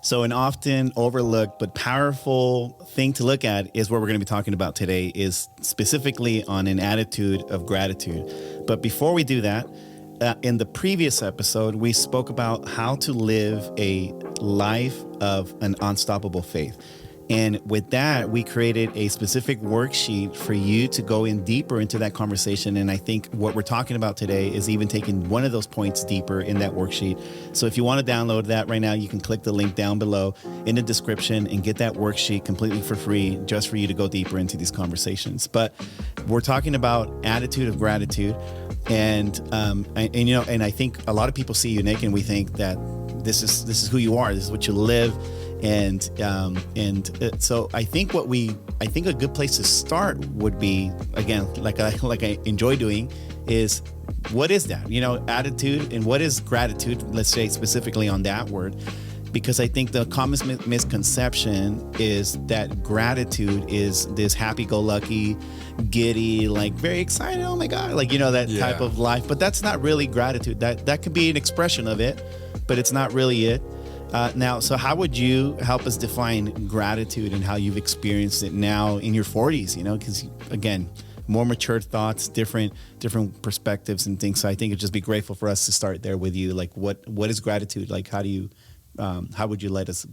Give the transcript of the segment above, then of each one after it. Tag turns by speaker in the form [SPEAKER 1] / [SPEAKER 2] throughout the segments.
[SPEAKER 1] So an often overlooked but powerful thing to look at is what we're going to be talking about today, is specifically on an attitude of gratitude. But before we do that, in the previous episode, we spoke about how to live a life of an unstoppable faith. And with that, we created a specific worksheet for you to go in deeper into that conversation. And I think what we're talking about today is even taking one of those points deeper in that worksheet. So if you want to download that right now, you can click the link down below in the description and get that worksheet completely for free, just for you to go deeper into these conversations. But we're talking about attitude of gratitude. And I think a lot of people see you, Nick, and we think that this is who you are. This is what you live. So I think a good place to start would be, again, like I enjoy doing, is what is that? Attitude, and what is gratitude? Let's say specifically on that word, because I think the common misconception is that gratitude is this happy-go-lucky, giddy, like very excited, oh my God, type of life. But that's not really gratitude. That could be an expression of it, but it's not really it. Now, so how would you help us define gratitude and how you've experienced it now in your 40s? Because again, more mature thoughts, different perspectives and things. So I think it'd just be grateful for us to start there with you. Like, what is gratitude? Like, how would you let us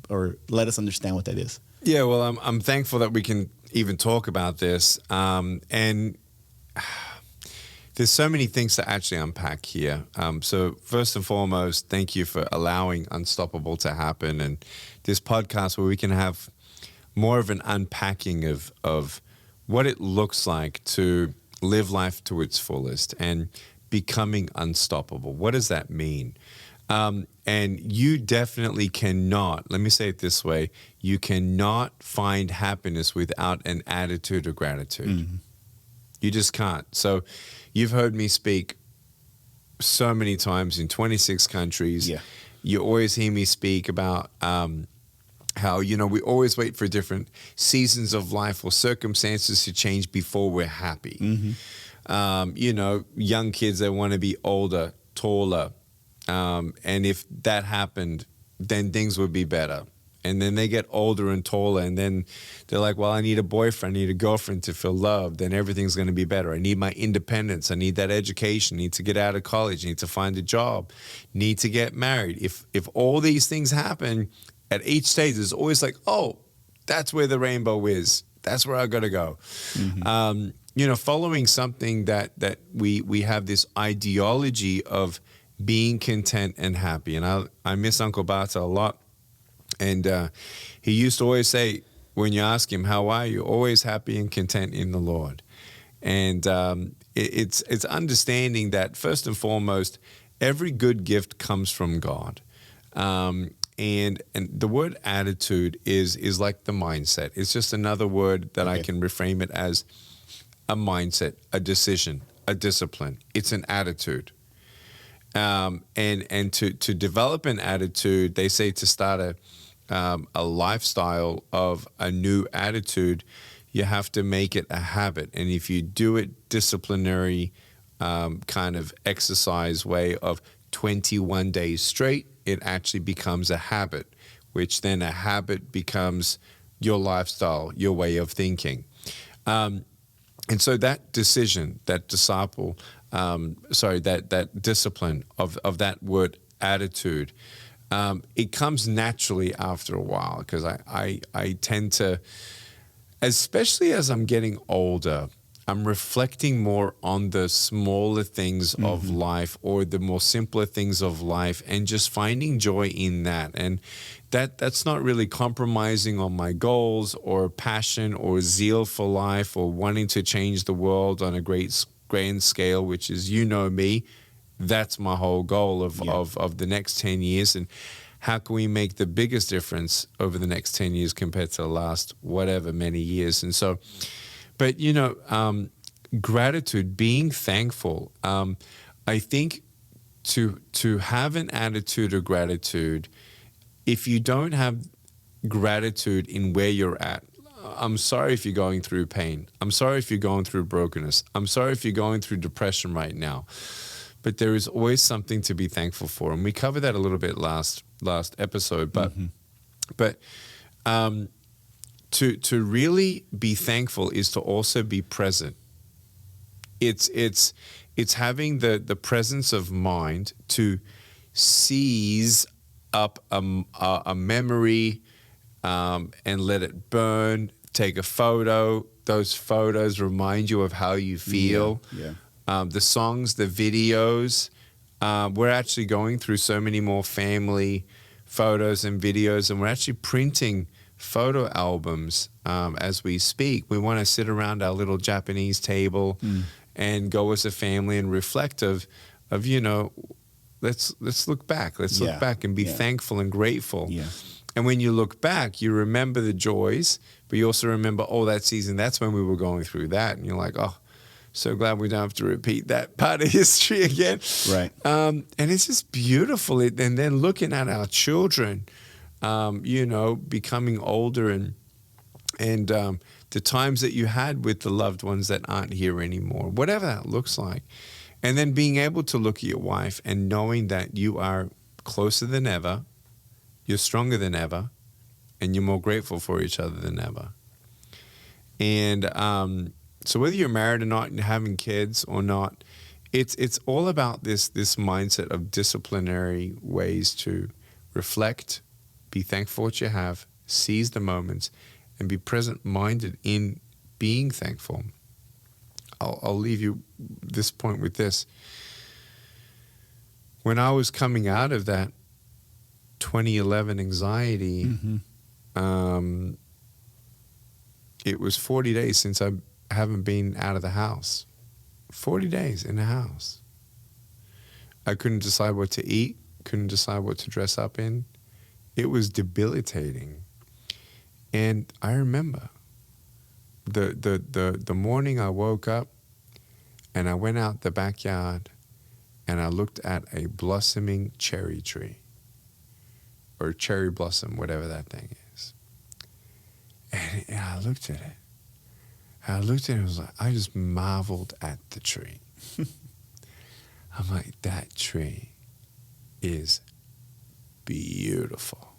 [SPEAKER 1] understand what that is?
[SPEAKER 2] Yeah, well, I'm thankful that we can even talk about this. And there's so many things to actually unpack here. So first and foremost, thank you for allowing Unstoppable to happen, and this podcast where we can have more of an unpacking of what it looks like to live life to its fullest and becoming unstoppable. What does that mean? And you definitely cannot, let me say it this way, you cannot find happiness without an attitude of gratitude. Mm-hmm. You just can't. So you've heard me speak so many times in 26 countries. Yeah. You always hear me speak about how, we always wait for different seasons of life or circumstances to change before we're happy. Mm-hmm. Young kids, they want to be older, taller. And if that happened, then things would be better. And then they get older and taller, and then they're like, well, I need a boyfriend, I need a girlfriend to feel loved, then everything's going to be better. I need my independence. I need that education. I need to get out of college. I need to find a job. Need to get married. If all these things happen at each stage, it's always like, oh, that's where the rainbow is. That's where I got to go. Mm-hmm. Following something that we have this ideology of being content and happy. And I miss Uncle Bata a lot. And he used to always say, when you ask him, how are you? Always happy and content in the Lord. And it's understanding that, first and foremost, every good gift comes from God. And the word attitude is like the mindset. It's just another word that I can reframe it as a mindset, a decision, a discipline. It's an attitude. And to develop an attitude, they say to start a lifestyle of a new attitude, you have to make it a habit. And if you do it disciplinary kind of exercise way of 21 days straight, it actually becomes a habit, which then a habit becomes your lifestyle, your way of thinking. And so that decision, that that discipline of that word attitude, it comes naturally after a while, because I tend to, especially as I'm getting older, I'm reflecting more on the smaller things mm-hmm. of life, or the more simpler things of life, and just finding joy in that. And that's not really compromising on my goals or passion or zeal for life or wanting to change the world on a grand scale, which is, me, that's my whole goal of the next 10 years. And how can we make the biggest difference over the next 10 years compared to the last whatever many years? And so, but, gratitude, being thankful, I think to have an attitude of gratitude, if you don't have gratitude in where you're at, I'm sorry if you're going through pain. I'm sorry if you're going through brokenness. I'm sorry if you're going through depression right now. But there is always something to be thankful for. And we covered that a little bit last episode. But mm-hmm. But to really be thankful is to also be present. It's having the presence of mind to seize up a memory and let it burn. Take a photo. Those photos remind you of how you feel. The songs, the videos. We're actually going through so many more family photos and videos, and we're actually printing photo albums as we speak. We want to sit around our little Japanese table and go as a family and reflect of let's look back. Let's look back and be thankful and grateful. And when you look back, you remember the joys, but you also remember, that season, that's when we were going through that. And you're like, so glad we don't have to repeat that part of history again.
[SPEAKER 1] Right.
[SPEAKER 2] And it's just beautiful. And then looking at our children, becoming older and the times that you had with the loved ones that aren't here anymore, whatever that looks like. And then being able to look at your wife and knowing that you are closer than ever, you're stronger than ever, and you're more grateful for each other than ever. And so whether you're married or not and having kids or not, it's all about this mindset of disciplinary ways to reflect, be thankful for what you have, seize the moments, and be present-minded in being thankful. I'll leave you this point with this. When I was coming out of that 2011 anxiety, it was 40 days since I haven't been out of the house. 40 days in the house. I couldn't decide what to eat, couldn't decide what to dress up in. It was debilitating. And I remember the morning I woke up and I went out the backyard and I looked at a blossoming cherry tree or cherry blossom, whatever that thing is. And I looked at it. I looked at it and was like, I just marveled at the tree. I'm like, that tree is beautiful.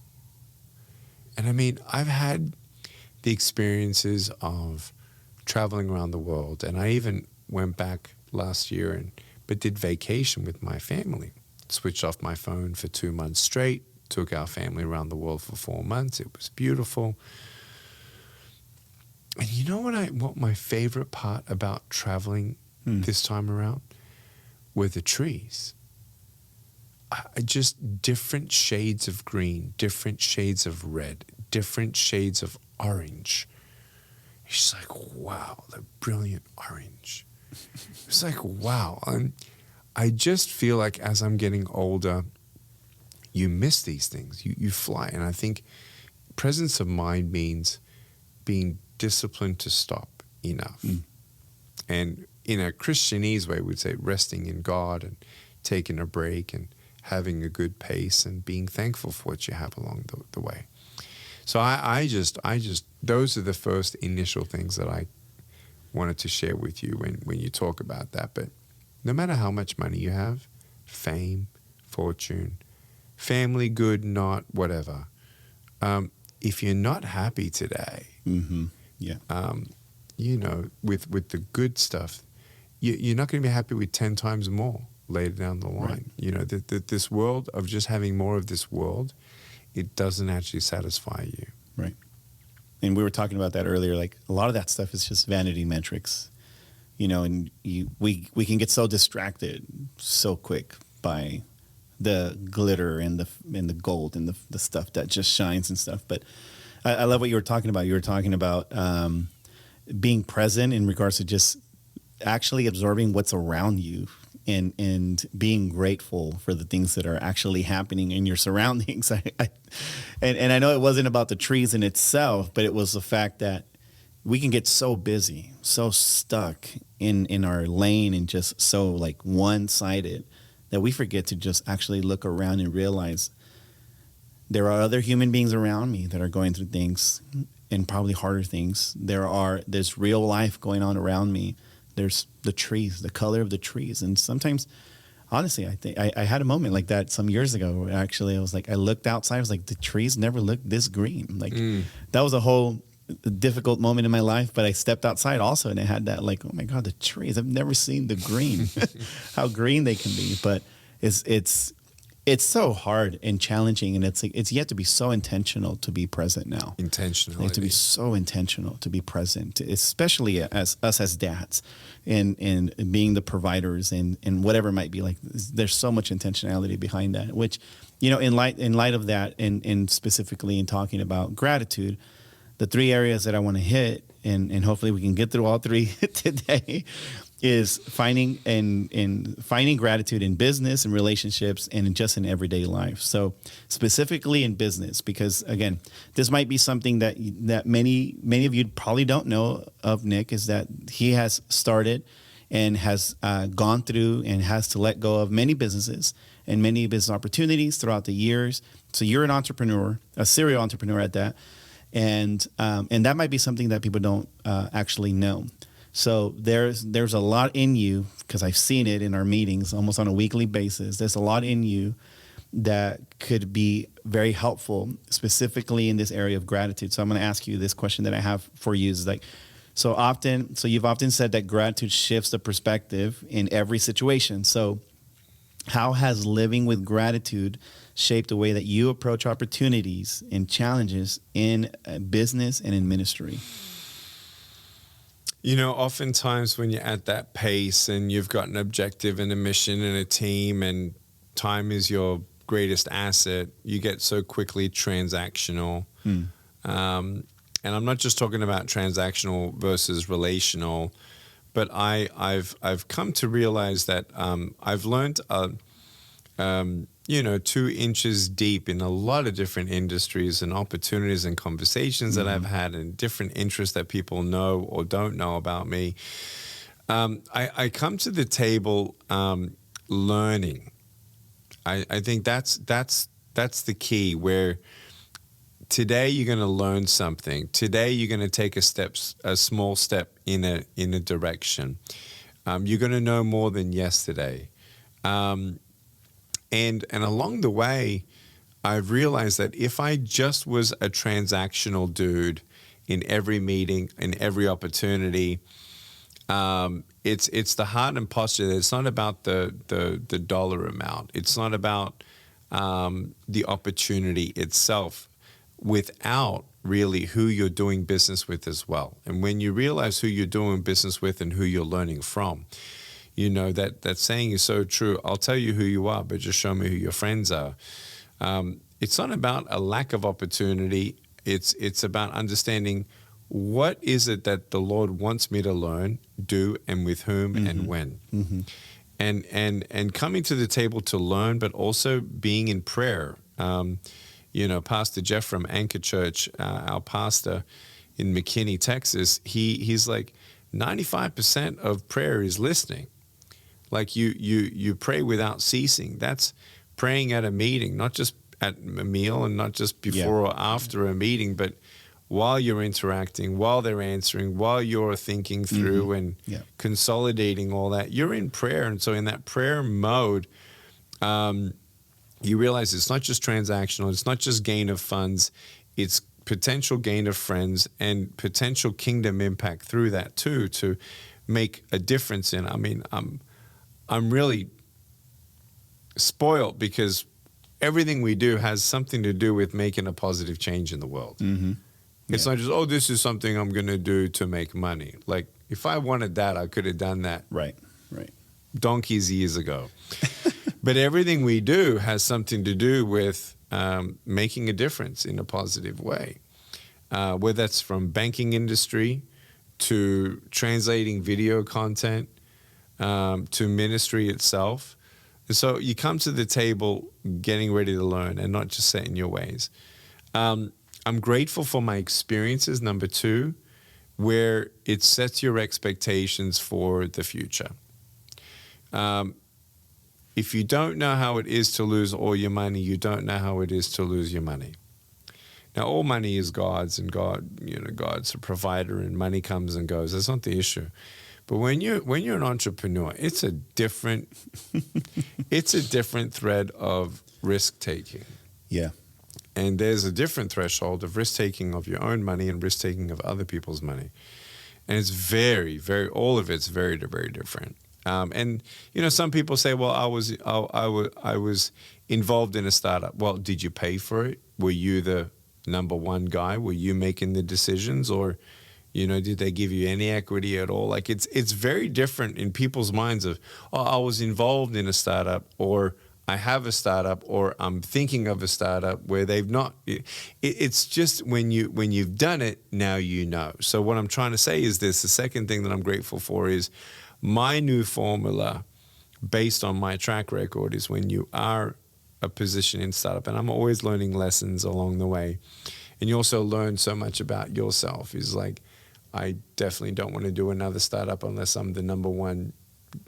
[SPEAKER 2] And I mean, I've had the experiences of traveling around the world, and I even went back last year but did vacation with my family. Switched off my phone for 2 months straight, took our family around the world for 4 months. It was beautiful. And you know what my favorite part about traveling this time around were the trees. Just different shades of green, different shades of red, different shades of orange. It's like, wow, the brilliant orange. It's like, wow. I just feel like as I'm getting older, you miss these things. You fly. And I think presence of mind means being disciplined to stop enough. And in a Christianese way, we'd say resting in God and taking a break and having a good pace and being thankful for what you have along the way. So I just those are the first initial things that I wanted to share with you when you talk about that. But no matter how much money you have, fame, fortune, family, good, not, whatever, if you're not happy today, with the good stuff, you're not going to be happy with 10 times more later down the line. Right. This world of just having more of this world, it doesn't actually satisfy you.
[SPEAKER 1] Right. And we were talking about that earlier. Like a lot of that stuff is just vanity metrics, and we can get so distracted so quick by the glitter and the gold and the stuff that just shines and stuff. But I love what you were talking about. You were talking about being present in regards to just actually absorbing what's around you and being grateful for the things that are actually happening in your surroundings. And I know it wasn't about the trees in itself, but it was the fact that we can get so busy, so stuck in our lane and just so like one-sided that we forget to just actually look around and realize there are other human beings around me that are going through things and probably harder things. There's real life going on around me. There's the trees, the color of the trees. And sometimes honestly, I think I had a moment like that some years ago. Where actually, I was like, I looked outside. I was like, the trees never looked this green. Like that was a whole difficult moment in my life. But I stepped outside also, and I had that like, oh my God, the trees! I've never seen the green, how green they can be. But it's so hard and challenging, and it's yet to be so intentional to be present now.
[SPEAKER 2] Intentional.
[SPEAKER 1] You have to be so intentional to be present, especially as us as dads, and being the providers and whatever it might be. Like there's so much intentionality behind that. Which, in light of that, and specifically in talking about gratitude, the three areas that I want to hit, and hopefully we can get through all three today, is finding gratitude in business and relationships and just in everyday life. So specifically in business, because again, this might be something that many of you probably don't know of Nick, is that he has started and has gone through and has to let go of many businesses and many business opportunities throughout the years. So you're an entrepreneur, a serial entrepreneur at that. And that might be something that people don't actually know. So there's a lot in you, because I've seen it in our meetings almost on a weekly basis. There's a lot in you that could be very helpful, specifically in this area of gratitude. So I'm going to ask you this question that I have for you is like, so you've often said that gratitude shifts the perspective in every situation. So how has living with gratitude shaped the way that you approach opportunities and challenges in business and in ministry?
[SPEAKER 2] Oftentimes when you're at that pace and you've got an objective and a mission and a team, and time is your greatest asset, you get so quickly transactional. And I'm not just talking about transactional versus relational, but I've come to realize that I've learned 2 inches deep in a lot of different industries and opportunities and conversations that I've had, and different interests that people know or don't know about me. I come to the table learning. I think that's the key, where today you're going to learn something. Today you're going to take a small step in a direction. You're going to know more than yesterday. And along the way, I've realized that if I just was a transactional dude in every meeting, in every opportunity, it's the heart and posture. It's not about the dollar amount. It's not about the opportunity itself, without really who you're doing business with as well. And when you realize who you're doing business with and who you're learning from, that saying is so true. I'll tell you who you are, but just show me who your friends are. It's not about a lack of opportunity. It's about understanding what is it that the Lord wants me to learn, do, and with whom and when. And coming to the table to learn, but also being in prayer. Pastor Jeff from Anchor Church, our pastor in McKinney, Texas, he's like, 95% of prayer is listening. Like you pray without ceasing. That's praying at a meeting, not just at a meal and not just before or after a meeting, but while you're interacting, while they're answering, while you're thinking through and consolidating all that. You're in prayer. And so in that prayer mode, you realize it's not just transactional. It's not just gain of funds. It's potential gain of friends and potential kingdom impact through that too, to make a difference in. I mean, I'm really spoiled because everything we do has something to do with making a positive change in the world. It's not just, this is something I'm going to do to make money. Like, if I wanted that, I could have done that.
[SPEAKER 1] Right.
[SPEAKER 2] Donkeys years ago. But everything we do has something to do with making a difference in a positive way. Whether that's from banking industry to translating video content to ministry itself. And so you come to the table getting ready to learn and not just set in your ways. I'm grateful for my experiences, number 2, where it sets your expectations for the future. If you don't know how it is to lose all your money, you don't know how it is to lose your money. Now, all money is God's, and God's a provider, and money comes and goes. That's not the issue. But when you're an entrepreneur, it's a different thread of risk taking.
[SPEAKER 1] Yeah.
[SPEAKER 2] And there's a different threshold of risk taking of your own money and risk taking of other people's money. And it's very, very, all of it's very, very different. And some people say, well, I was involved in a startup. Well, did you pay for it? Were you the number one guy? Were you making the decisions, or did they give you any equity at all? Like it's very different in people's minds of, oh, I was involved in a startup, or I have a startup, or I'm thinking of a startup, where they've not. It's just when you've done it, now you know. So what I'm trying to say is this: the second thing that I'm grateful for is my new formula, based on my track record, is when you are a position in startup, and I'm always learning lessons along the way, and you also learn so much about yourself. Is like, I definitely don't want to do another startup unless I'm the number one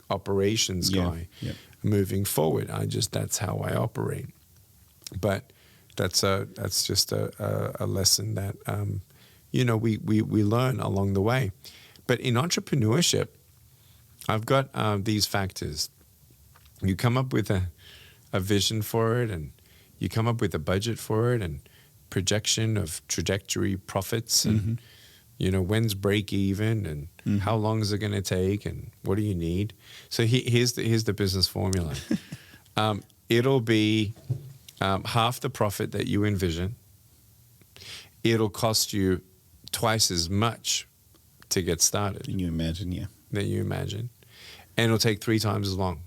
[SPEAKER 2] operations guy.
[SPEAKER 1] Yeah.
[SPEAKER 2] Moving forward, that's how I operate. But that's just a lesson that we learn along the way. But in entrepreneurship, I've got these factors. You come up with a vision for it, and you come up with a budget for it, and projection of trajectory, profits, and when's break even, and how long is it going to take, and what do you need? So here's the business formula. It'll be half the profit that you envision. It'll cost you twice as much to get started.
[SPEAKER 1] Can you imagine? Yeah.
[SPEAKER 2] That you imagine. And it'll take 3 times as long.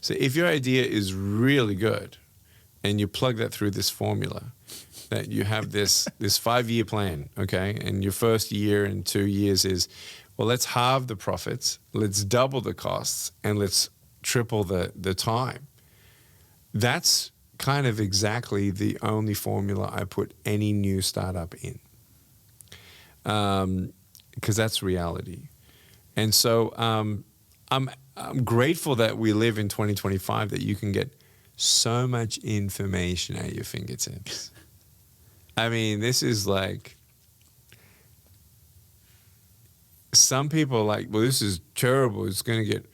[SPEAKER 2] So if your idea is really good, and you plug that through this formula, that you have this 5-year plan, okay? And your first year and 2 years is, well, let's halve the profits, let's double the costs, and let's triple the time. That's kind of exactly the only formula I put any new startup in, because that's reality. And so I'm grateful that we live in 2025, that you can get so much information at your fingertips. I mean, this is like, some people are like, well, this is terrible. It's going to get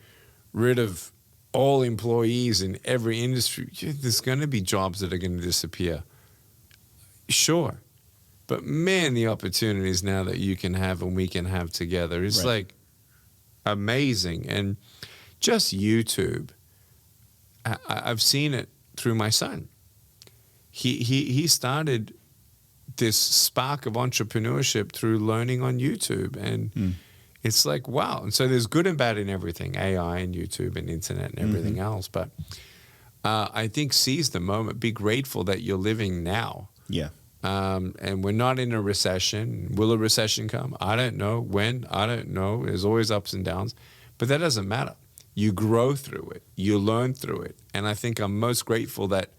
[SPEAKER 2] rid of all employees in every industry. There's going to be jobs that are going to disappear. Sure. But man, the opportunities now that you can have and we can have together is like amazing. And just YouTube, I've seen it through my son. He started this spark of entrepreneurship through learning on YouTube. And it's like, wow. And so there's good and bad in everything, AI and YouTube and internet and everything else. But I think seize the moment. Be grateful that you're living now.
[SPEAKER 1] Yeah.
[SPEAKER 2] And we're not in a recession. Will a recession come? I don't know. When? I don't know. There's always ups and downs. But that doesn't matter. You grow through it. You learn through it. And I think I'm most grateful that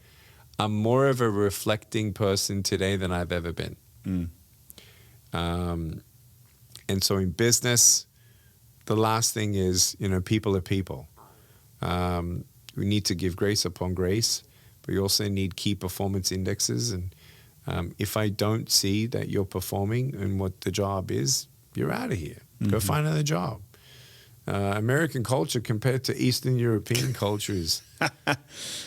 [SPEAKER 2] I'm more of a reflecting person today than I've ever been. And so in business, the last thing is, people are people. We need to give grace upon grace, but we also need key performance indexes. And if I don't see that you're performing and what the job is, you're out of here. Go find another job. American culture compared to Eastern European culture is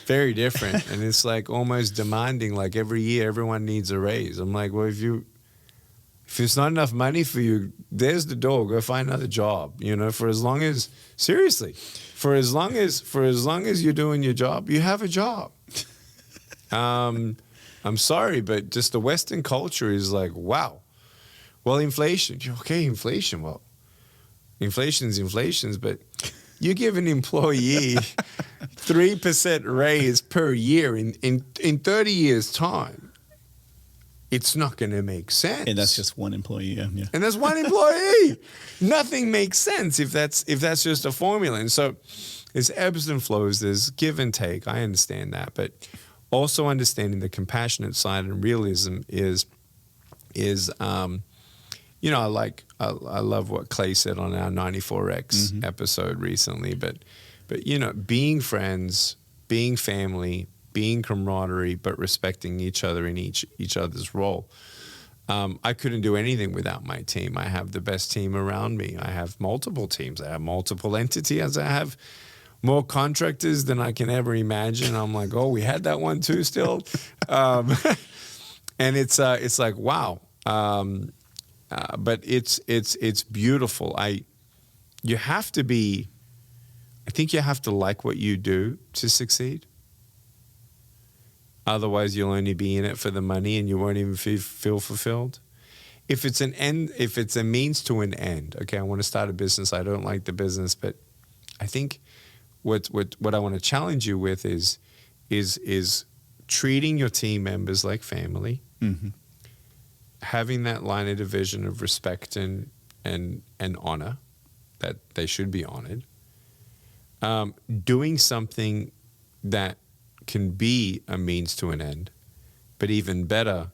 [SPEAKER 2] very different. And it's like almost demanding, like every year everyone needs a raise. I'm like, well, if it's not enough money for you, there's the door. Go find another job. For as long as you're doing your job, you have a job. I'm sorry, but just the Western culture is like, wow. Well, inflation. Okay, inflation. Well, inflation's, but you give an employee 3% raise per year in 30 years' time. It's not going to make sense.
[SPEAKER 1] And that's just one employee. Yeah.
[SPEAKER 2] And that's one employee. Nothing makes sense if that's just a formula. And so there's ebbs and flows. There's give and take. I understand that, but also understanding the compassionate side and realism is I love what Clay said on our 94X episode recently, but being friends, being family, being camaraderie, but respecting each other in each other's role. I couldn't do anything without my team. I have the best team around me. I have multiple teams. I have multiple entities. I have more contractors than I can ever imagine. I'm like, oh, we had that one too still. And it's like, wow. But it's beautiful. I think you have to like what you do to succeed. Otherwise, you'll only be in it for the money and you won't even feel fulfilled. If it's a means to an end, okay, I want to start a business. I don't like the business, but I think what I want to challenge you with is treating your team members like family, mm-hmm. having that line of division of respect and honor, that they should be honored, doing something that can be a means to an end, but even better,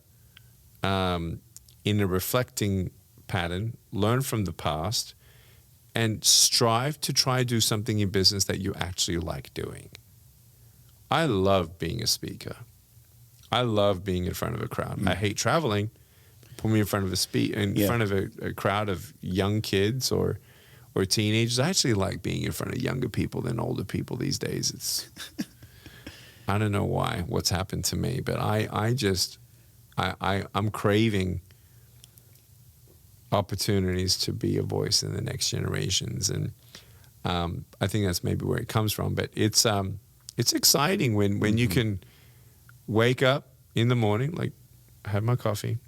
[SPEAKER 2] in a reflecting pattern, learn from the past and strive to try to do something in business that you actually like doing. I love being a speaker. I love being in front of a crowd. I hate traveling. Put me in front of front of a crowd of young kids or teenagers. I actually like being in front of younger people than older people these days. It's I don't know what's happened to me, but I'm craving opportunities to be a voice in the next generations. And I think that's maybe where it comes from. But it's exciting when mm-hmm. you can wake up in the morning, like have my coffee,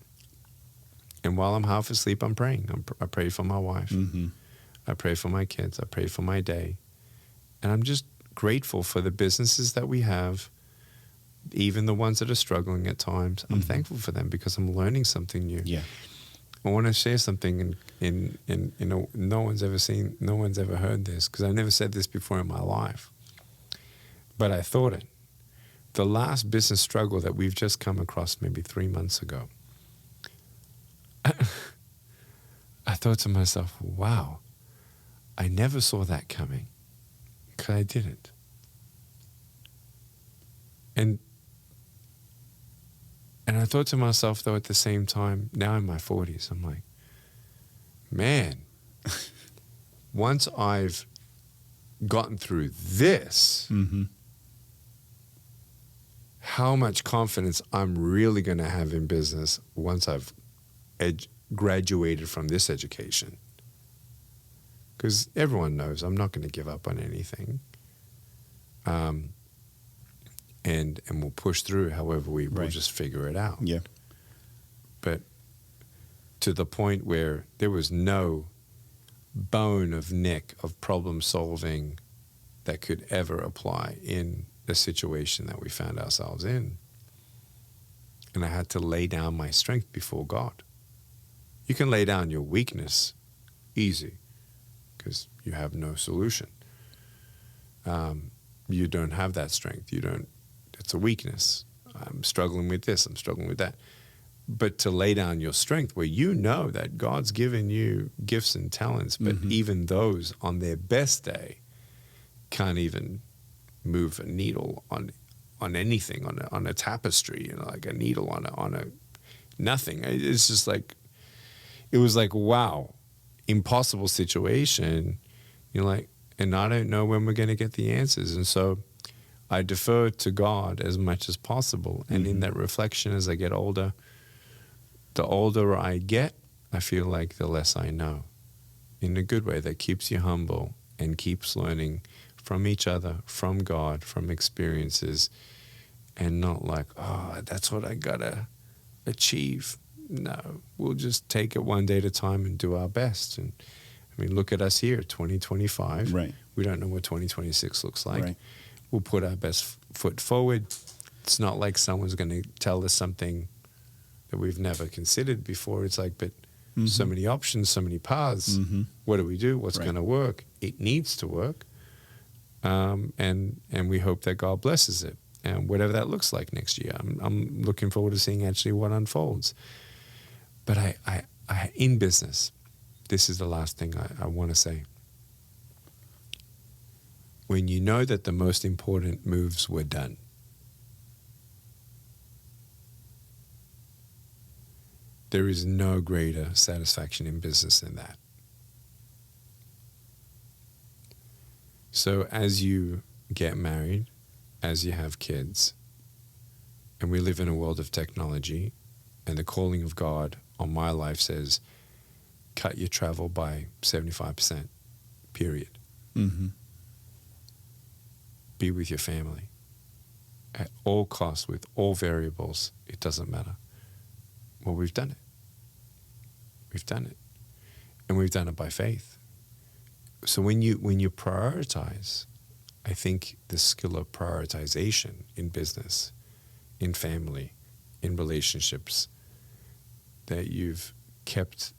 [SPEAKER 2] and while I'm half asleep, I'm praying. I pray for my wife. Mm-hmm. I pray for my kids. I pray for my day. And I'm just grateful for the businesses that we have, even the ones that are struggling at times. Mm-hmm. I'm thankful for them because I'm learning something new. Yeah. I want to share something in no one's ever heard this, because I never said this before in my life. But I thought it. The last business struggle that we've just come across maybe 3 months ago, I thought to myself, wow, I never saw that coming, because I didn't. And I thought to myself, though, at the same time, now in my 40s, I'm like, man, once I've gotten through this, mm-hmm. how much confidence I'm really going to have in business once I've graduated from this education. Because everyone knows I'm not going to give up on anything. And we'll push through however we'll just figure it out. Yeah. But to the point where there was no bone of Nick of problem solving that could ever apply in the situation that we found ourselves in. And I had to lay down my strength before God. You can lay down your weakness easy because you have no solution. You don't have that strength. It's a weakness. I'm struggling with this. I'm struggling with that. But to lay down your strength where you know that God's given you gifts and talents, but mm-hmm. even those on their best day can't even move a needle on anything, on a tapestry, like a needle on a nothing. It's just like, it was like, wow, impossible situation. And I don't know when we're going to get the answers. And so I defer to God as much as possible. And mm-hmm. in that reflection, as I get older, the older I get, I feel like the less I know. In a good way that keeps you humble and keeps learning from each other, from God, from experiences, and not like, oh, that's what I got to achieve. No, we'll just take it one day at a time and do our best. And I mean, look at us here, 2025. Right. We don't know what 2026 looks like. Right. We'll put our best foot forward. It's not like someone's going to tell us something that we've never considered before. It's like, but mm-hmm. so many options, so many paths. Mm-hmm. What do we do? What's going to work? It needs to work. And we hope that God blesses it. And whatever that looks like next year, I'm looking forward to seeing actually what unfolds. But I in business, this is the last thing I want to say. When you know that the most important moves were done, There is no greater satisfaction in business than that. So as you get married, as you have kids, and we live in a world of technology, and the calling of God on my life says, cut your travel by 75%, period.
[SPEAKER 1] Mm-hmm.
[SPEAKER 2] Be with your family. At all costs, with all variables, it doesn't matter. Well, we've done it. We've done it. And we've done it by faith. So when you prioritize, I think the skill of prioritization in business, in family, in relationships, that you've kept,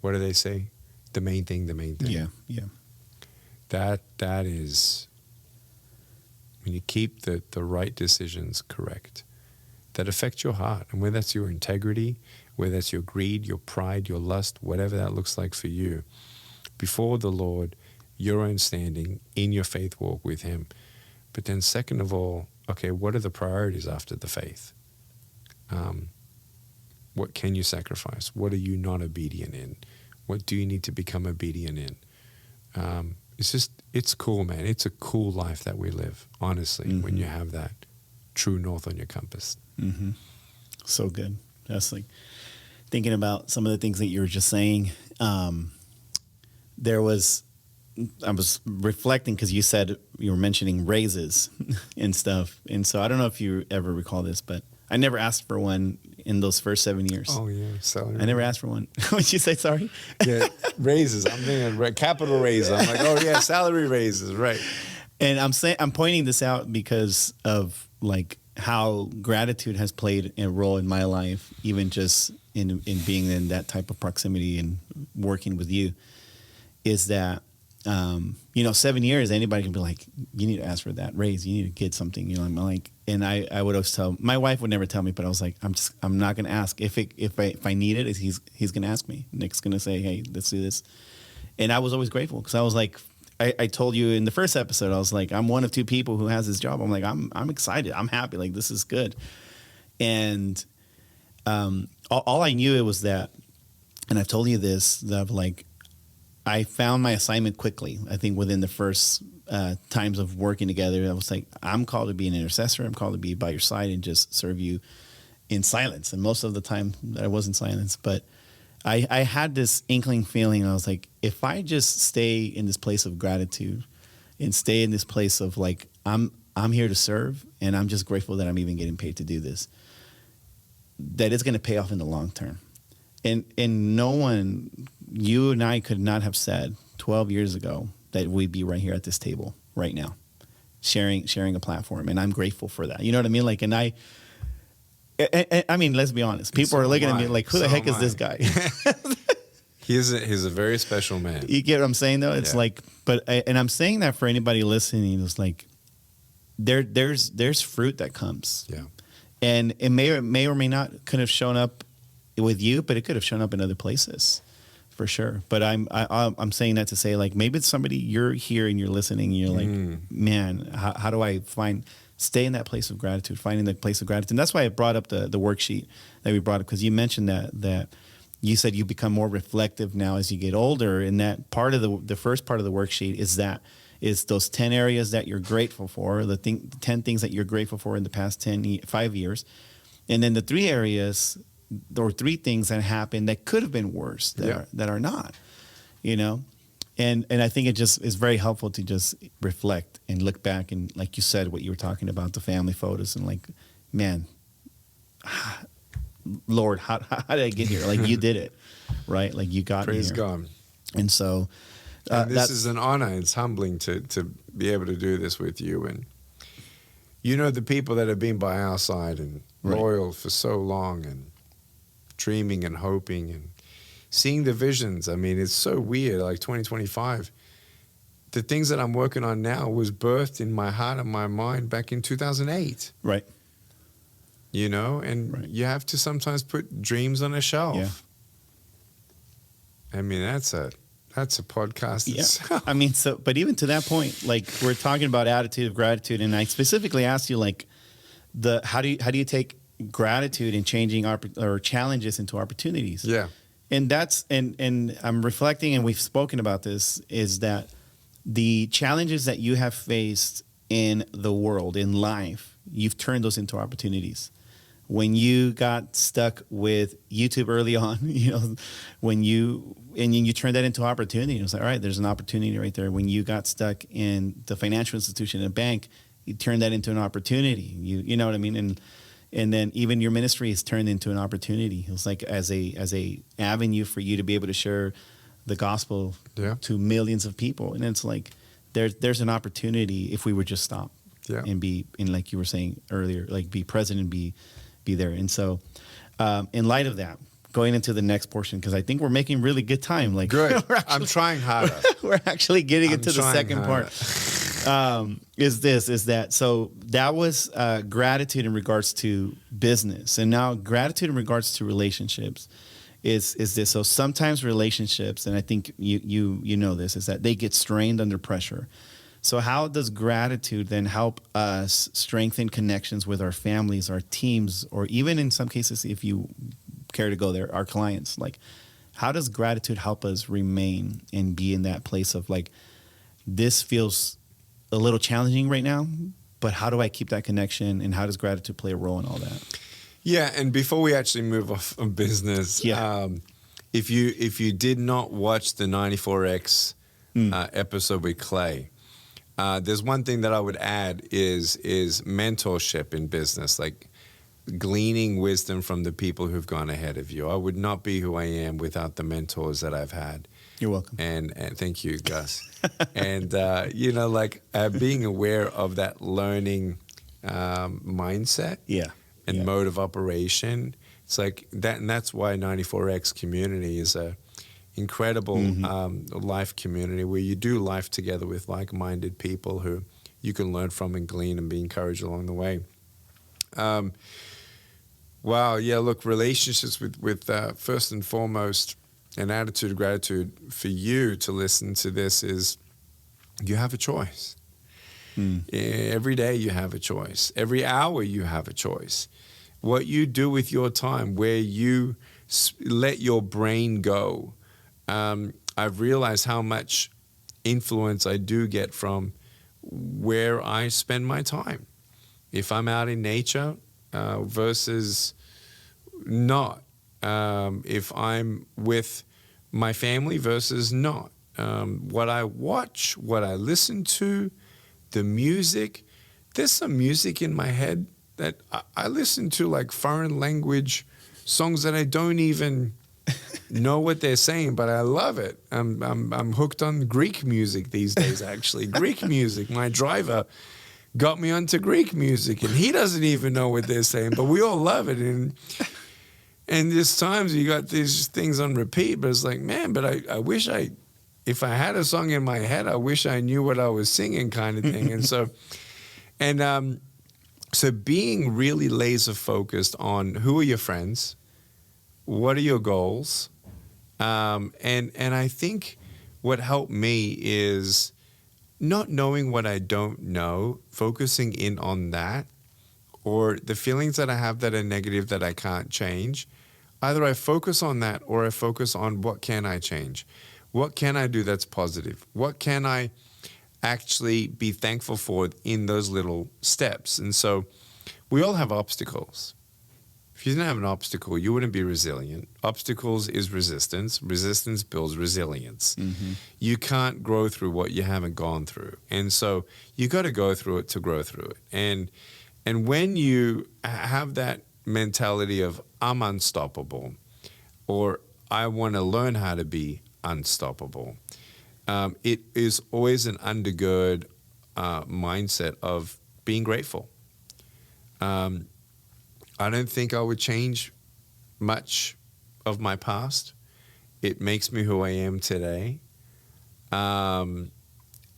[SPEAKER 2] what do they say? The main thing, the main thing.
[SPEAKER 1] Yeah.
[SPEAKER 2] That is, when you keep the right decisions correct, that affect your heart. And whether that's your integrity, whether that's your greed, your pride, your lust, whatever that looks like for you, before the Lord, your own standing in your faith walk with Him. But then second of all, okay, what are the priorities after the faith? What can you sacrifice? What are you not obedient in? What do you need to become obedient in? It's cool, man. It's a cool life that we live, honestly, when you have that true north on your compass.
[SPEAKER 1] Mm-hmm. So good. That's like thinking about some of the things that you were just saying. I was reflecting because you said you were mentioning raises and stuff. And so I don't know if you ever recall this, but I never asked for one in those first 7 years.
[SPEAKER 2] Oh, yeah. Salary.
[SPEAKER 1] I never asked for one. What'd you say? Sorry?
[SPEAKER 2] Yeah, raises. I'm thinking capital raises. I'm like, oh, yeah, salary raises. Right.
[SPEAKER 1] And I'm pointing this out because of like how gratitude has played a role in my life, even just in being in that type of proximity and working with you, is that 7 years, anybody can be like, you need to ask for that raise. You need to get something, I'm like, and I would always tell, my wife would never tell me, but I was like, I'm not going to ask. If I need it, he's going to ask me. Nick's going to say, hey, let's do this. And I was always grateful because I was like, I told you in the first episode, I was like, I'm one of two people who has this job. I'm like, I'm excited. I'm happy. Like, this is good. And all I knew it was that, and I've told you this, that like, I found my assignment quickly. I think within the first times of working together, I was like, I'm called to be an intercessor. I'm called to be by your side and just serve you in silence. And most of the time I was in silence, but I had this inkling feeling. I was like, if I just stay in this place of gratitude and stay in this place of like, I'm here to serve and I'm just grateful that I'm even getting paid to do this, that it's going to pay off in the long term. And no one, you and I could not have said 12 years ago that we'd be right here at this table right now, sharing a platform. And I'm grateful for that. You know what I mean? Like, and I mean, let's be honest. People are looking at me like, who the heck is this guy?
[SPEAKER 2] He's a very special man.
[SPEAKER 1] You get what I'm saying though? It's like, and I'm saying that for anybody listening, it's like, there's fruit that comes.
[SPEAKER 2] Yeah.
[SPEAKER 1] And it may or may not could have shown up with you, but it could have shown up in other places for sure. But I'm saying that to say like, maybe it's somebody, you're here and you're listening and you're like, man, how do I stay in that place of gratitude, finding the place of gratitude. And that's why I brought up the worksheet that we brought up, because you mentioned that you said you become more reflective now as you get older. And that part of the first part of the worksheet is those 10 areas that you're grateful for, 10 things that you're grateful for in the past 5 years. And then the 3 areas or 3 things that happened that could have been worse that are not, And I think it just is very helpful to just reflect and look back and, like you said, what you were talking about, the family photos, and like, man, Lord, how did I get here? Like, you did it, right? Like, you got me here.
[SPEAKER 2] Praise God.
[SPEAKER 1] And so,
[SPEAKER 2] and this is an honor. It's humbling to be able to do this with you, and the people that have been by our side and loyal for so long, and dreaming and hoping and seeing the visions. I mean, it's so weird, like 2025. The things that I'm working on now was birthed in my heart and my mind back in 2008.
[SPEAKER 1] Right.
[SPEAKER 2] And you have to sometimes put dreams on a shelf.
[SPEAKER 1] Yeah.
[SPEAKER 2] I mean, that's a podcast itself.
[SPEAKER 1] I mean, but even to that point, like, we're talking about attitude of gratitude, and I specifically asked you, like, how do you take gratitude and changing or challenges into opportunities.
[SPEAKER 2] Yeah.
[SPEAKER 1] And that's and I'm reflecting, and we've spoken about this, is that the challenges that you have faced in the world, in life, you've turned those into opportunities. When you got stuck with YouTube early on, when you turned that into opportunity, it was like, all right, there's an opportunity right there. When you got stuck in the financial institution, a bank, you turned that into an opportunity. You know what I mean? And then even your ministry is turned into an opportunity. It was like as a avenue for you to be able to share the gospel to millions of people. And it's like there's an opportunity if we would just stop and be, and like you were saying earlier, like be present and be there. And so in light of that, going into the next portion, because I think we're making really good time. Like,
[SPEAKER 2] good. I'm trying harder.
[SPEAKER 1] We're actually getting into the second part. Is that so that was gratitude in regards to business, and now gratitude in regards to relationships is this. So sometimes relationships, and I think you know this, is that they get strained under pressure. So how does gratitude then help us strengthen connections with our families, our teams, or even in some cases, if you care to go there, our clients? Like, how does gratitude help us remain and be in that place of like, this feels a little challenging right now, but how do I keep that connection, and how does gratitude play a role in all that?
[SPEAKER 2] Yeah, and before we actually move off of business, if you did not watch the 94X episode with Clay, there's one thing that I would add is mentorship in business, like gleaning wisdom from the people who've gone ahead of you. I would not be who I am without the mentors that I've had.
[SPEAKER 1] You're welcome.
[SPEAKER 2] And thank you, Gus. And, being aware of that learning mindset and mode of operation. It's like that, and that's why 94X community is a incredible life community where you do life together with like-minded people who you can learn from and glean and be encouraged along the way. Wow, yeah, look, relationships with first and foremost, an attitude of gratitude for you to listen to this is you have a choice. Every day you have a choice. Every hour you have a choice. What you do with your time, where you let your brain go. I've realized how much influence I do get from where I spend my time. If I'm out in nature versus not. If I'm with my family versus not. What I watch, what I listen to, the music. There's some music in my head that I listen to, like foreign language songs that I don't even know what they're saying, but I love it. I'm hooked on Greek music these days, actually. Greek music. My driver got me onto Greek music, and he doesn't even know what they're saying, but we all love it. And there's times you got these things on repeat, but it's like, man, but I wish if I had a song in my head, I wish I knew what I was singing, kind of thing. And so being really laser focused on who are your friends, what are your goals, and I think what helped me is not knowing what I don't know, focusing in on that, or the feelings that I have that are negative that I can't change. Either I focus on that or I focus on what can I change? What can I do that's positive? What can I actually be thankful for in those little steps? And so we all have obstacles. If you didn't have an obstacle, you wouldn't be resilient. Obstacles is resistance. Resistance builds resilience. You can't grow through what you haven't gone through. And so you got to go through it to grow through it. And when you have that mentality of I'm unstoppable, or I want to learn how to be unstoppable, it is always an undergird mindset of being grateful. I don't think I would change much of my past. It makes me who I am today. And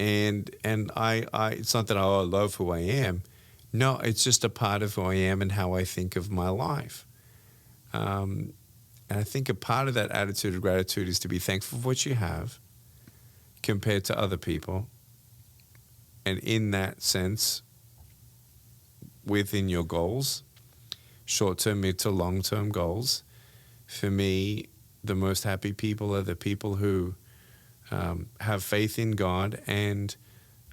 [SPEAKER 2] I it's not that I love who I am. No, it's just a part of who I am and how I think of my life. And I think a part of that attitude of gratitude is to be thankful for what you have compared to other people. And in that sense, within your goals, short-term, mid to long-term goals. For me, the most happy people are the people who have faith in God and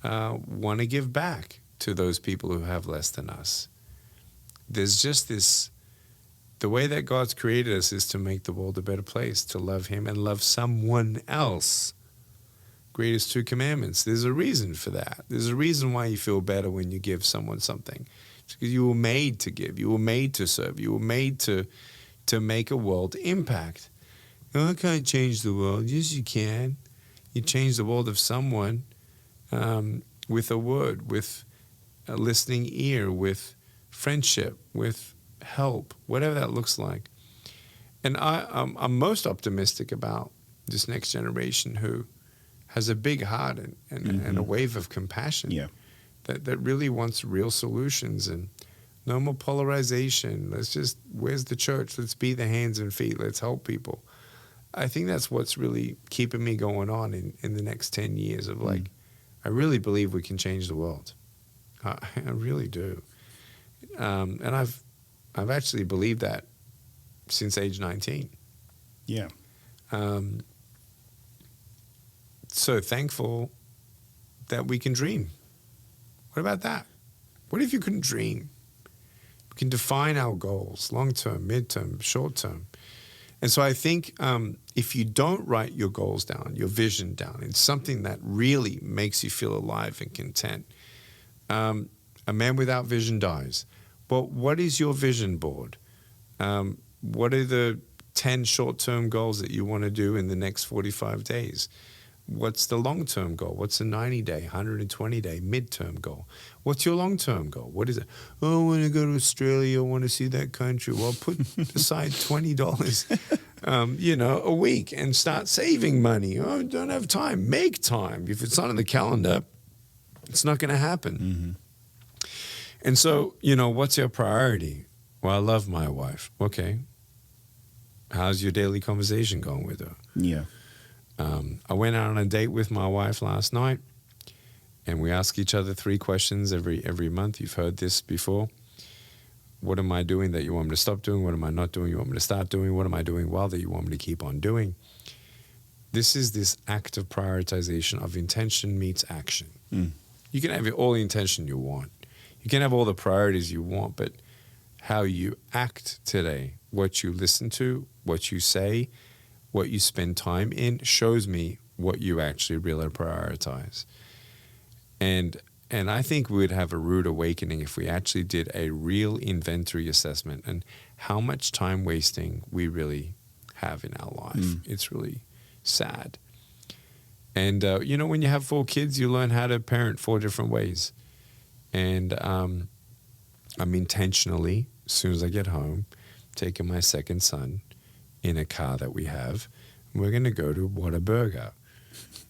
[SPEAKER 2] want to give back to those people who have less than us. There's just this, the way that God's created us is to make the world a better place, to love Him and love someone else. Greatest two commandments. There's a reason for that. There's a reason why you feel better when you give someone something. It's because you were made to give. You were made to serve. You were made to make a world impact. No, I can't change the world. Yes, you can. You change the world of someone with a word, with a listening ear, with friendship, with help, whatever that looks like. And I'm most optimistic about this next generation who has a big heart and a wave of compassion that really wants real solutions and no more polarization. Where's the church? Let's be the hands and feet. Let's help people. I think that's what's really keeping me going on in the next 10 years of like, I really believe we can change the world. I really do. And I've actually believed that since age 19.
[SPEAKER 1] Yeah.
[SPEAKER 2] So thankful that we can dream. What about that? What if you couldn't dream? We can define our goals, long-term, mid-term, short-term. And so I think if you don't write your goals down, your vision down, it's something that really makes you feel alive and content. A man without vision dies. But what is your vision board? What are the 10 short-term goals that you want to do in the next 45 days? What's the long-term goal? What's the 90-day, 120-day midterm goal? What's your long-term goal? What is it? Oh, I want to go to Australia. I want to see that country. Well, put aside $20, a week and start saving money. Oh, don't have time. Make time. If it's not on the calendar, it's not going to happen.
[SPEAKER 1] Mm-hmm.
[SPEAKER 2] And so, what's your priority? Well, I love my wife. Okay. How's your daily conversation going with her?
[SPEAKER 1] Yeah.
[SPEAKER 2] I went out on a date with my wife last night, and we ask each other 3 questions every month. You've heard this before. What am I doing that you want me to stop doing? What am I not doing you want me to start doing? What am I doing well that you want me to keep on doing? This is this act of prioritization of intention meets action. You can have all the intention you want. You can have all the priorities you want, but how you act today, what you listen to, what you say, what you spend time in shows me what you actually really prioritize. And I think we would have a rude awakening if we actually did a real inventory assessment and how much time wasting we really have in our life. It's really sad. And, when you have 4 kids, you learn how to parent 4 different ways. And I'm intentionally, as soon as I get home, taking my second son in a car that we have. We're going to go to Whataburger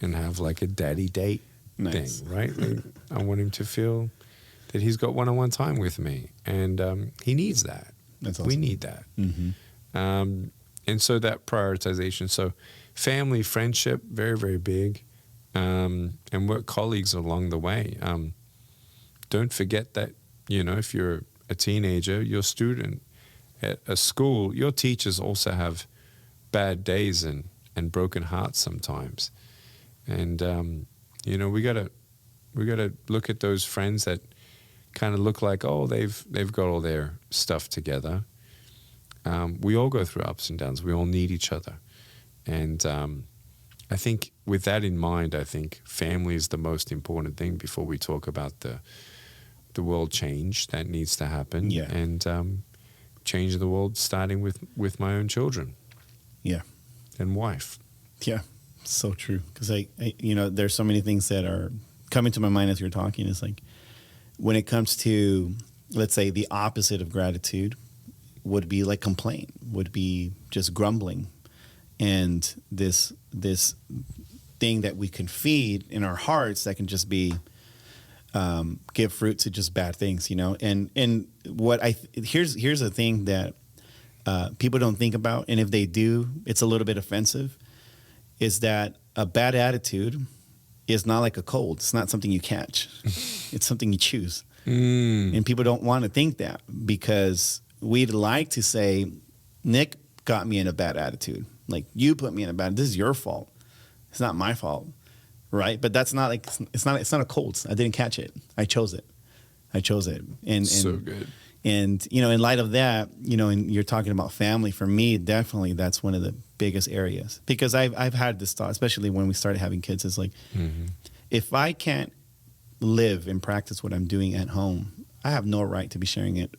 [SPEAKER 2] and have like a daddy date thing, right? Like, I want him to feel that he's got one-on-one time with me. And he needs that.
[SPEAKER 1] That's awesome.
[SPEAKER 2] We need that.
[SPEAKER 1] Mm-hmm.
[SPEAKER 2] And so that prioritization. So family, friendship, very, very big. And work colleagues along the way. Don't forget that, if you're a teenager, your student at a school, your teachers also have bad days and broken hearts sometimes. And, we gotta look at those friends that kind of look like, oh, they've got all their stuff together. We all go through ups and downs. We all need each other. And I think with that in mind, I think family is the most important thing before we talk about the world change that needs to happen.
[SPEAKER 1] Yeah.
[SPEAKER 2] And change the world starting with my own children.
[SPEAKER 1] Yeah.
[SPEAKER 2] And wife.
[SPEAKER 1] Yeah. So true. Because I there's so many things that are coming to my mind as you're talking. It's like when it comes to, let's say, the opposite of gratitude would be like complaint, would be just grumbling. And this thing that we can feed in our hearts that can just be give fruit to just bad things, And what here's the thing that people don't think about, and if they do, it's a little bit offensive, is that a bad attitude is not like a cold. It's not something you catch. It's something you choose. And people don't want to think that because we'd like to say, Nick got me in a bad attitude. Like, you put me in a bad, this is your fault. It's not my fault. Right. But that's not like, it's not a cold. I didn't catch it. I chose it. And
[SPEAKER 2] so good.
[SPEAKER 1] And, you know, in light of that, you know, and you're talking about family, for me, definitely that's one of the biggest areas, because I've had this thought, especially when we started having kids, is like, if I can't live and practice what I'm doing at home, I have no right to be sharing it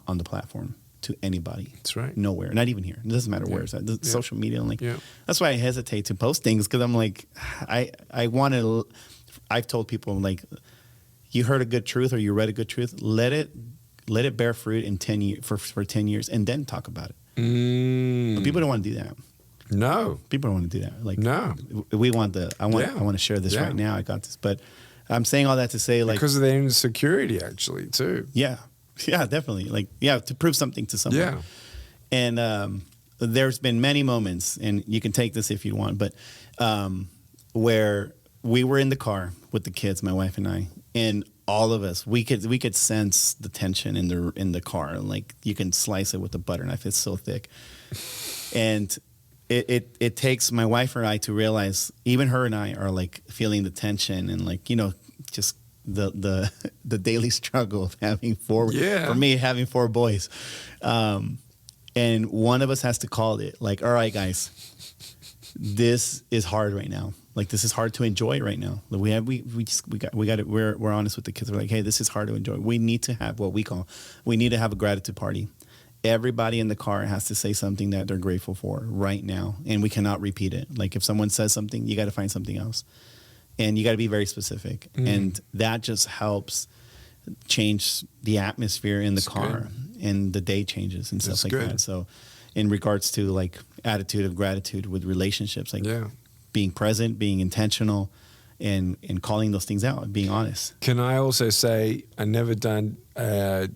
[SPEAKER 1] on the platform to anybody.
[SPEAKER 2] That's right.
[SPEAKER 1] Nowhere. Not even here. It doesn't matter where it's at. Social media. And like, that's why I hesitate to post things, because I'm like, I want to, I've told people, like, you heard a good truth or you read a good truth, let it bear fruit in 10 years for 10 years and then talk about it. But people don't want to do that.
[SPEAKER 2] No.
[SPEAKER 1] People don't want to do that. Like,
[SPEAKER 2] no.
[SPEAKER 1] We want I want to share this right now. I got this. But I'm saying all that to say, like,
[SPEAKER 2] because of their insecurity, actually, too.
[SPEAKER 1] Yeah. Yeah, definitely. Like, to prove something to someone.
[SPEAKER 2] Yeah.
[SPEAKER 1] And there's been many moments, and you can take this if you want, but where we were in the car with the kids, my wife and I, and all of us, we could sense the tension in the car. Like, you can slice it with a butter knife. It's so thick. And it takes my wife or I to realize, even her and I are like feeling the tension and, like, you know, just the daily struggle of having four, for me, having 4 boys. And one of us has to call it, like, all right, guys, this is hard right now. Like, this is hard to enjoy right now. We got it. We're honest with the kids. We're like, hey, this is hard to enjoy. We need to have we need to have a gratitude party. Everybody in the car has to say something that they're grateful for right now, and we cannot repeat it. Like, if someone says something, you got to find something else, and you got to be very specific. And that just helps change the atmosphere in the car, and the day changes and stuff like that. So, in regards to, like, attitude of gratitude with relationships, like, being present, being intentional, and calling those things out, and being honest.
[SPEAKER 2] Can I also say, I never done a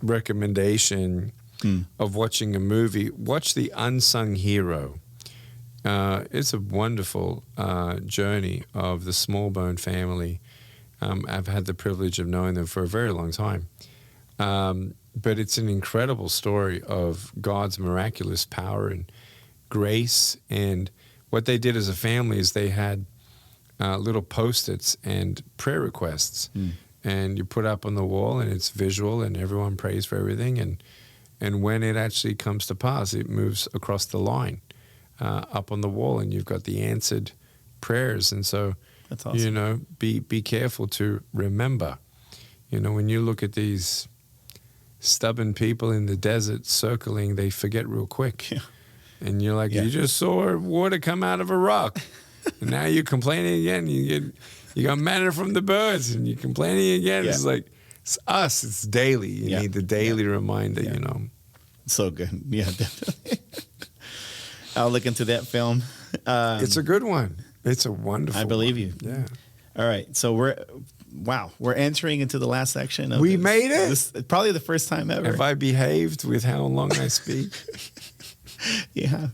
[SPEAKER 2] recommendation of watching a movie. Watch The Unsung Hero. It's a wonderful journey of the Smallbone family. I've had the privilege of knowing them for a very long time. But it's an incredible story of God's miraculous power and grace. And what they did as a family is they had little Post-its and prayer requests. And you put up on the wall, and it's visual, and everyone prays for everything. And when it actually comes to pass, it moves across the line up on the wall, and you've got the answered prayers. And so,
[SPEAKER 1] that's awesome.
[SPEAKER 2] You know, be careful to remember. You know, when you look at these stubborn people in the desert circling, they forget real quick. And you're like, you just saw water come out of a rock, and now you're complaining again. You got manna from the birds, and you're complaining again. It's like, it's us. It's daily. You need the daily reminder. You know.
[SPEAKER 1] So good. Yeah, definitely. I'll look into that film.
[SPEAKER 2] It's a good one. It's a wonderful.
[SPEAKER 1] I believe you.
[SPEAKER 2] Yeah.
[SPEAKER 1] All right. So we're entering into the last section.
[SPEAKER 2] We made it.
[SPEAKER 1] This, probably the first time ever.
[SPEAKER 2] Have I behaved with how long I speak?
[SPEAKER 1] Yeah.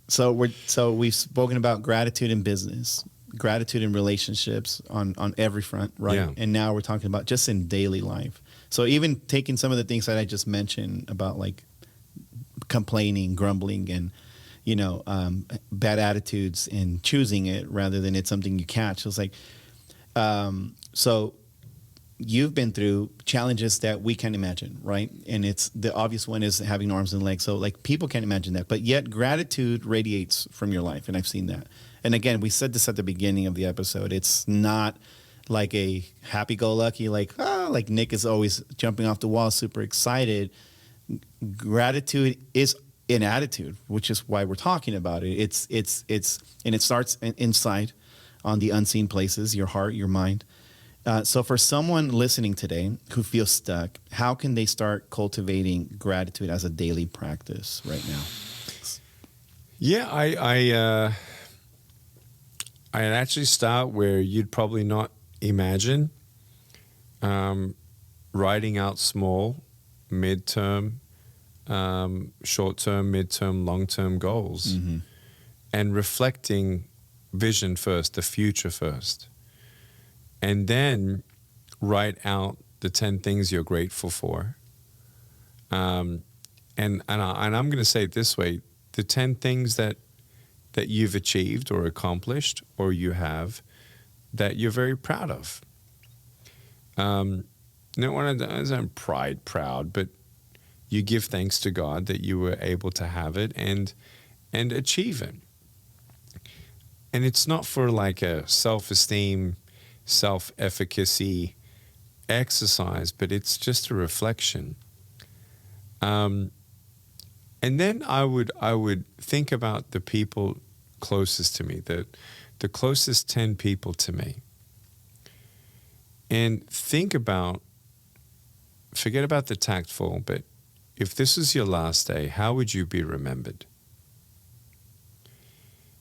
[SPEAKER 1] So we've spoken about gratitude in business, gratitude in relationships on every front, right?
[SPEAKER 2] Yeah.
[SPEAKER 1] And now we're talking about just in daily life. So even taking some of the things that I just mentioned about, like, complaining, grumbling, and, you know, bad attitudes, and choosing it rather than it's something you catch. So it's like, so you've been through challenges that we can't imagine, right? And it's the obvious one is having arms and legs. So, like, people can't imagine that, but yet gratitude radiates from your life. And I've seen that. And again, we said this at the beginning of the episode. It's not like a happy-go-lucky, like Nick is always jumping off the wall, super excited. Gratitude is an attitude, which is why we're talking about it. It's and it starts inside, on the unseen places, your heart, your mind. So for someone listening today who feels stuck, how can they start cultivating gratitude as a daily practice right now?
[SPEAKER 2] Yeah, I'd actually start where you'd probably not imagine, writing out small, midterm, short-term, midterm, long-term goals, and reflecting vision first, the future first. And then write out the 10 things you're grateful for. And I'm going to say it this way: the 10 things that you've achieved or accomplished or you have that you're very proud of. Not one of those I'm proud, but you give thanks to God that you were able to have it and achieve it. And it's not for like a self-esteem, self-efficacy exercise, but it's just a reflection. And then I would think about the people closest to me, the closest 10 people to me, and forget about the tactful, but if this is your last day, how would you be remembered?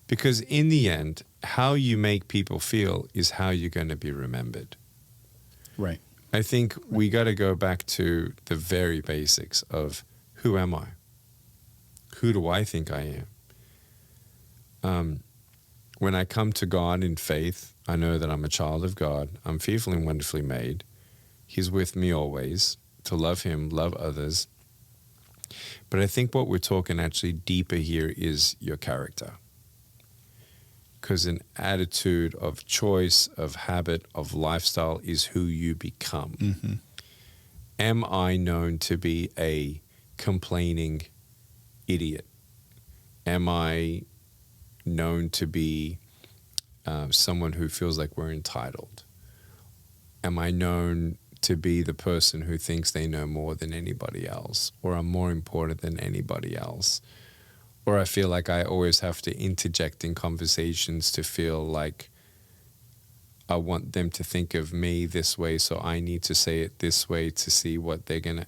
[SPEAKER 2] Because in the end, how you make people feel is how you're going to be remembered.
[SPEAKER 1] Right.
[SPEAKER 2] I think we got to go back to the very basics of who am I? Who do I think I am? When I come to God in faith, I know that I'm a child of God. I'm fearfully and wonderfully made. He's with me always, to love Him, love others. But I think what we're talking actually deeper here is your character. Because an attitude of choice, of habit, of lifestyle is who you become.
[SPEAKER 1] Mm-hmm.
[SPEAKER 2] Am I known to be a complaining idiot? Am I known to be someone who feels like we're entitled? Am I known to be the person who thinks they know more than anybody else, or are more important than anybody else? Or I feel like I always have to interject in conversations to feel like I want them to think of me this way, so I need to say it this way to see what they're going to...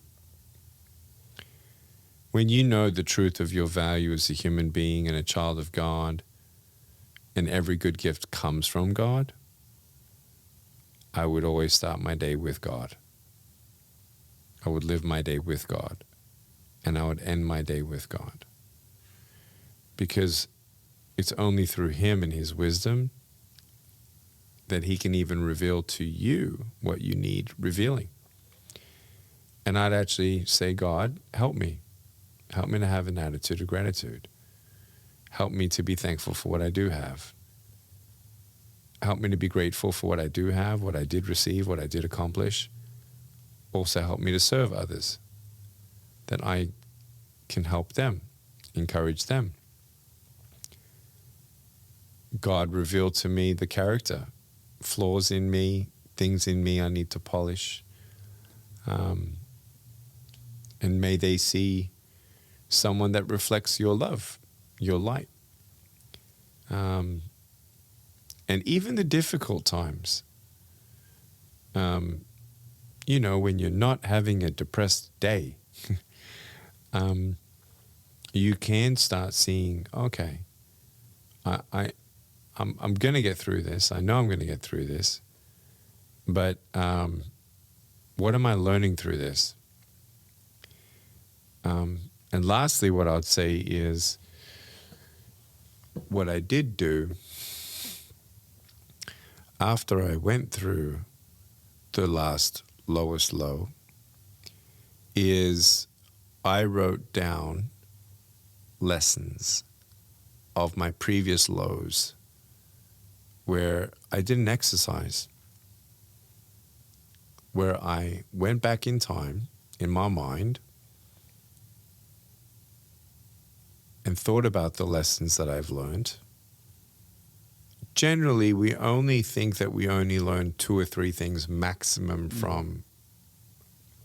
[SPEAKER 2] When you know the truth of your value as a human being and a child of God, and every good gift comes from God, I would always start my day with God. I would live my day with God. And I would end my day with God. Because it's only through Him and His wisdom that He can even reveal to you what you need revealing. And I'd actually say, God, help me. Help me to have an attitude of gratitude. Help me to be thankful for what I do have. Help me to be grateful for what I do have, what I did receive, what I did accomplish. Also help me to serve others, that I can help them, encourage them. God revealed to me the character, flaws in me, things in me I need to polish. And may they see someone that reflects your love, your light. And even the difficult times, when you're not having a depressed day, you can start seeing, okay, I'm going to get through this. I know I'm going to get through this. But what am I learning through this? And lastly, what I'd say is what I did do after I went through the last lowest low is I wrote down lessons of my previous lows where I didn't exercise, where I went back in time in my mind and thought about the lessons that I've learned. Generally, we only think that we only learn 2 or 3 things maximum from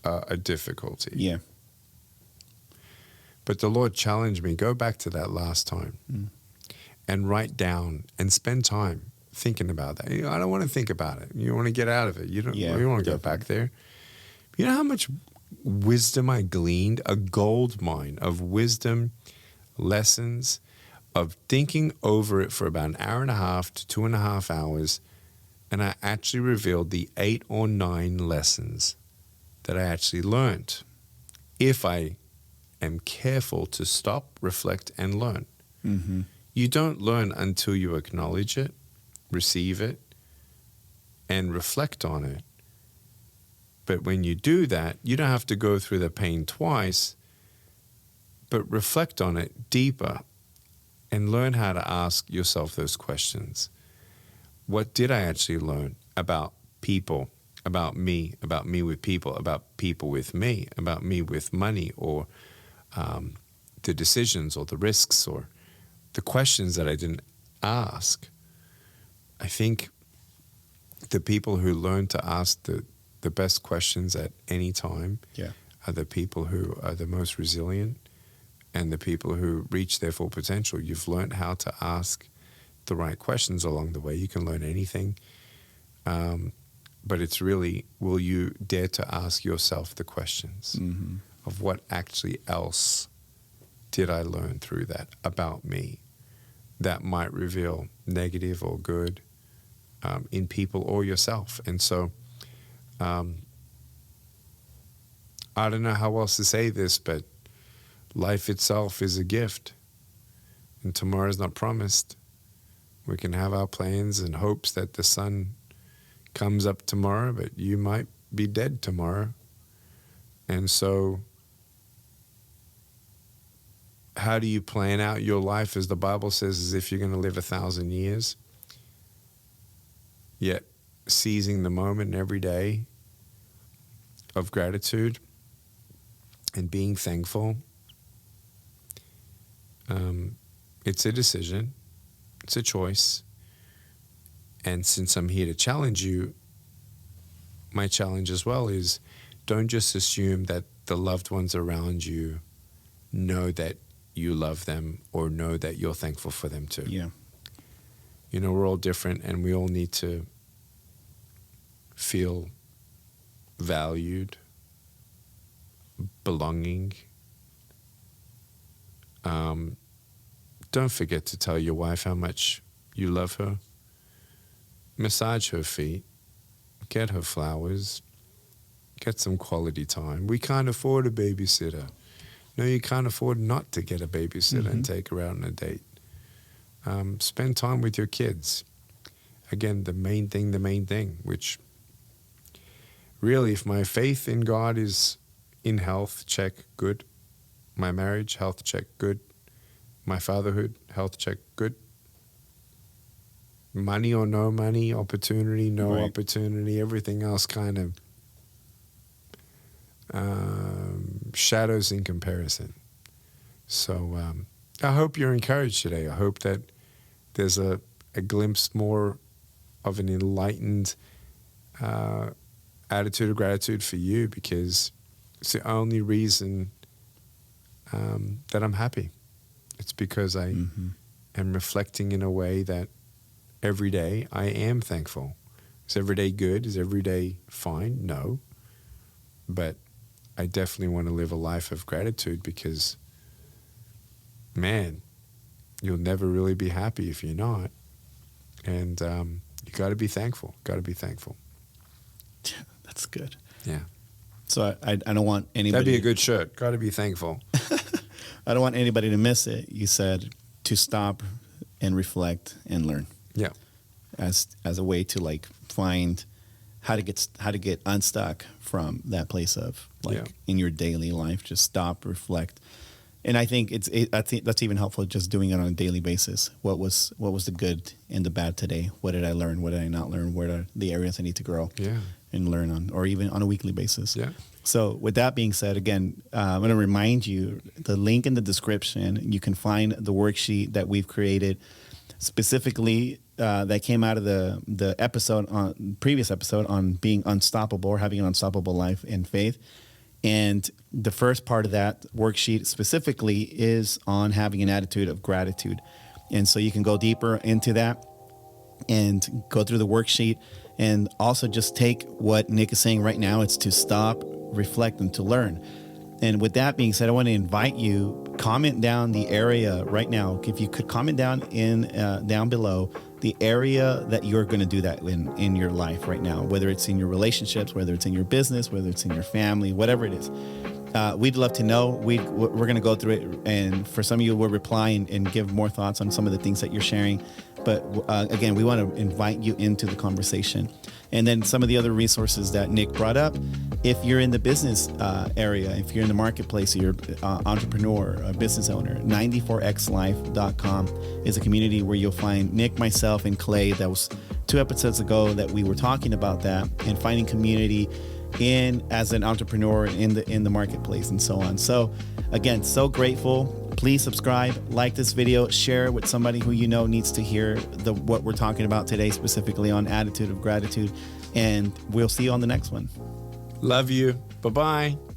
[SPEAKER 2] a difficulty.
[SPEAKER 1] Yeah.
[SPEAKER 2] But the Lord challenged me, go back to that last time and write down and spend time thinking about that. I don't want to think about it. You want to get out of it. You don't want to go back there. You know how much wisdom I gleaned? A gold mine of wisdom, lessons, of thinking over it for about 1.5 hours to 2.5 hours. And I actually revealed the 8 or 9 lessons that I actually learned. If I am careful to stop, reflect, and learn.
[SPEAKER 1] Mm-hmm.
[SPEAKER 2] You don't learn until you acknowledge it, receive it, and reflect on it. But when you do that, you don't have to go through the pain twice, but reflect on it deeper and learn how to ask yourself those questions. What did I actually learn about people, about me with people, about people with me, about me with money, or the decisions or the risks or the questions that I didn't ask? I think the people who learn to ask the best questions at any time are the people who are the most resilient and the people who reach their full potential. You've learned how to ask the right questions along the way. You can learn anything. But it's really, will you dare to ask yourself the questions of what actually else did I learn through that about me that might reveal negative or good in people or yourself. And so I don't know how else to say this, but life itself is a gift, and tomorrow is not promised. We can have our plans and hopes that the sun comes up tomorrow, but you might be dead tomorrow. And so how do you plan out your life, as the Bible says, as if you're going to live 1,000 years, yet seizing the moment every day of gratitude and being thankful? It's a decision. It's a choice. And since I'm here to challenge you, my challenge as well is, don't just assume that the loved ones around you know that you love them or know that you're thankful for them too.
[SPEAKER 1] Yeah.
[SPEAKER 2] You know, we're all different, and we all need to feel valued, belonging. Don't forget to tell your wife how much you love her. Massage her feet, get her flowers, get some quality time. We can't afford a babysitter. No, you can't afford not to get a babysitter and take her out on a date. Spend time with your kids. Again, the main thing, which really, if my faith in God is in health, check, good. My marriage, health, check, good. My fatherhood, health, check, good. Money or no money, opportunity, no opportunity, everything else kind of shadows in comparison. So I hope you're encouraged today. I hope that there's a glimpse more of an enlightened attitude of gratitude for you, because it's the only reason that I'm happy. It's because I am reflecting in a way that every day I am thankful. Is every day good? Is every day fine? No. But I definitely want to live a life of gratitude, because, man, you'll never really be happy if you're not. And you got to be thankful. Got to be thankful.
[SPEAKER 1] That's good.
[SPEAKER 2] Yeah.
[SPEAKER 1] So I don't want anybody...
[SPEAKER 2] That'd be a good shirt. Got to be thankful.
[SPEAKER 1] I don't want anybody to miss it. You said to stop and reflect and learn.
[SPEAKER 2] Yeah.
[SPEAKER 1] As a way to like find how to get unstuck from that place of in your daily life. Just stop, reflect, and I think that's even helpful. Just doing it on a daily basis. What was the good and the bad today? What did I learn? What did I not learn? Where are the areas I need to grow? And learn on, or even on a weekly basis. Yeah. So with that being said, again, I'm going to remind you the link in the description. You can find the worksheet that we've created specifically that came out of the previous episode on being unstoppable, or having an unstoppable life in faith. And the first part of that worksheet specifically is on having an attitude of gratitude. And so you can go deeper into that and go through the worksheet, and also just take what Nick is saying right now. It's to stop, reflect, and to learn. And with that being said, I want to invite you, comment down the area right now. If you could comment down below the area that you're going to do that in your life right now, whether it's in your relationships, whether it's in your business, whether it's in your family, whatever it is. We'd love to know. We're going to go through it, and for some of you, we'll reply and give more thoughts on some of the things that you're sharing. But again, we want to invite you into the conversation. And then some of the other resources that Nick brought up, if you're in the business area, if you're in the marketplace, you're entrepreneur, a business owner, 94xlife.com is a community where you'll find Nick, myself, and Clay. That was 2 episodes ago that we were talking about that, and finding community as an entrepreneur in the marketplace and so on. So again, so grateful. Please subscribe, like this video, share it with somebody who you know needs to hear what we're talking about today, specifically on attitude of gratitude. And we'll see you on the next one.
[SPEAKER 2] Love you. Bye-bye.